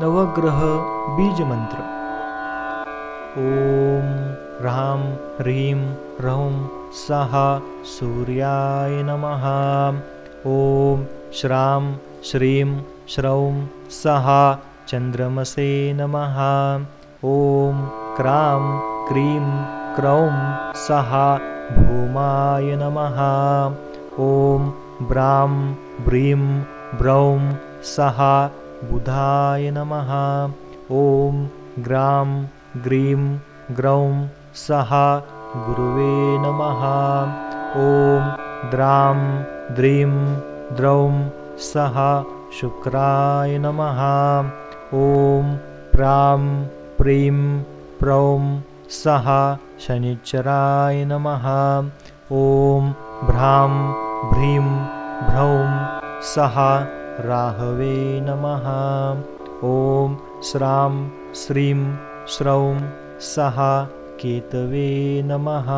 नवग्रह बीजमंत्र। ॐ ह्रां ह्रीं ह्रौं स्वाहा सूर्याय नमः। ॐ श्रां श्रीं श्रौं स्वाहा चन्द्रमसे नमः। ॐ क्रां क्रीं क्रौं स्वाहा भूमाय नमः। ॐ ब्रां ब्रीं ब्रौं स्वाहा बुधाय नमः। ॐ ग्रां ग्रीं ग्रौं स्वाहा गुरुवे नमः। ॐ द्रां द्रीं द्रौं स्वाहा शुक्राय नमः। ॐ प्रां प्रीं प्रौं स्वाहा शनिश्चराय नमः। ॐ भ्रां भ्रीं भ्रौं स्वाहा राहवे नमः। ॐ श्रां श्रीं श्रौं स्वाहा केतवे नमः।